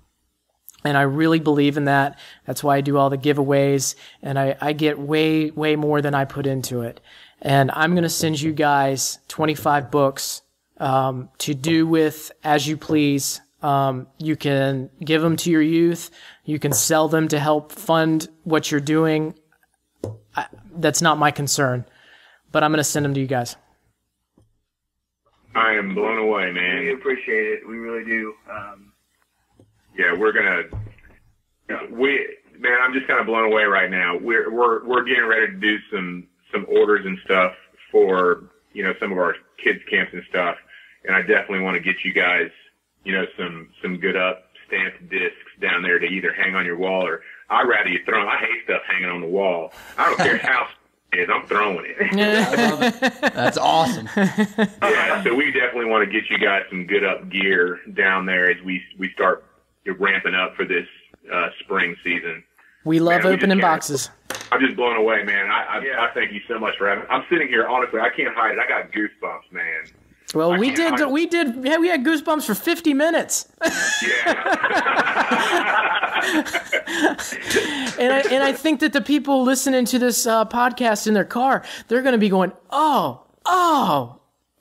A: And I really believe in that. That's why I do all the giveaways, and I get way, way more than I put into it. And I'm going to send you guys 25 books to do with as you please. You can give them to your youth. You can sell them to help fund what you're doing. That's not my concern, but I'm going to send them to you guys.
D: I am blown away, man.
C: We appreciate it. We really do.
D: Yeah, we're gonna. Man, I'm just kind of blown away right now. We're getting ready to do some orders and stuff for some of our kids camps and stuff, and I definitely want to get you guys some good up stamped discs down there to either hang on your wall, or I'd rather you throw them. I hate stuff hanging on the wall. I don't care how it is, I'm throwing it.
B: I love it. That's awesome.
D: Yeah, so we definitely want to get you guys some good up gear down there as we start ramping up for this spring season.
A: We love opening boxes.
D: I'm just blown away, man. I thank you so much for having. I'm sitting here, honestly, I can't hide it. I got goosebumps, man.
A: Well, we had goosebumps for 50 minutes.
D: Yeah.
A: and I think that the people listening to this podcast in their car, they're going to be going, oh,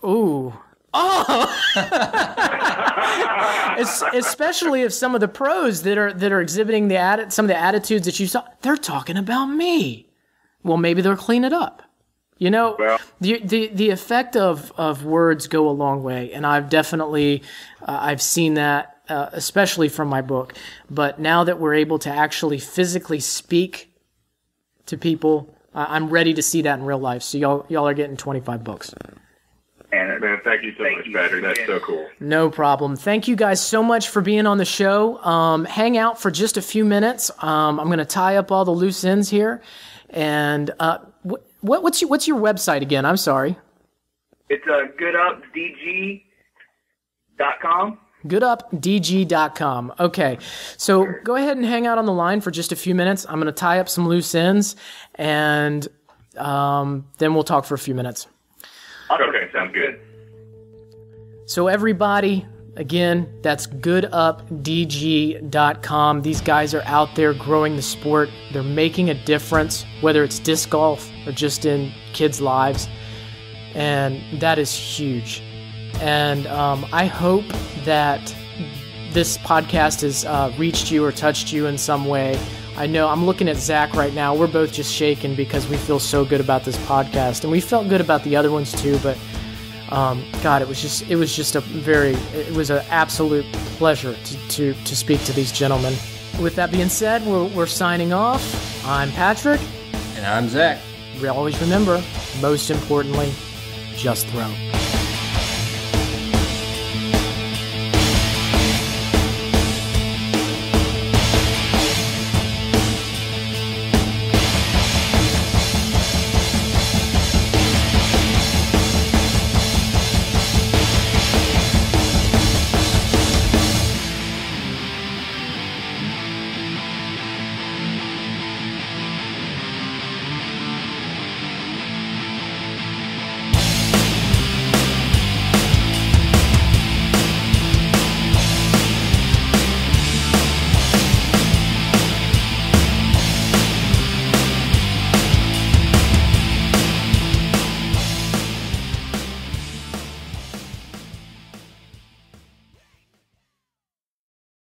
A: ooh. Oh, especially if some of the pros that are exhibiting some of the attitudes that you saw, they're talking about me. Well, maybe they'll clean it up.
D: Well,
A: the effect of words go a long way, and I've definitely I've seen that, especially from my book. But now that we're able to actually physically speak to people, I'm ready to see that in real life. So y'all are getting 25 books.
D: Man, thank you so much, Patrick. That's so cool.
A: No problem. Thank you guys so much for being on the show. Hang out for just a few minutes. I'm going to tie up all the loose ends here. And what's your website again? I'm sorry.
C: It's goodupdg.com.
A: goodupdg.com. Okay. So go ahead and hang out on the line for just a few minutes. I'm going to tie up some loose ends, and then we'll talk for a few minutes.
D: Okay, sounds good.
A: So everybody, again, that's goodupdg.com. These guys are out there growing the sport. They're making a difference, whether it's disc golf or just in kids' lives. And that is huge. And I hope that this podcast has reached you or touched you in some way. I know I'm looking at Zach right now. We're both just shaking because we feel so good about this podcast, and we felt good about the other ones too. But God, it was an absolute pleasure to speak to these gentlemen. With that being said, we're signing off. I'm Patrick,
B: and I'm Zach.
A: Always remember, most importantly, just throw.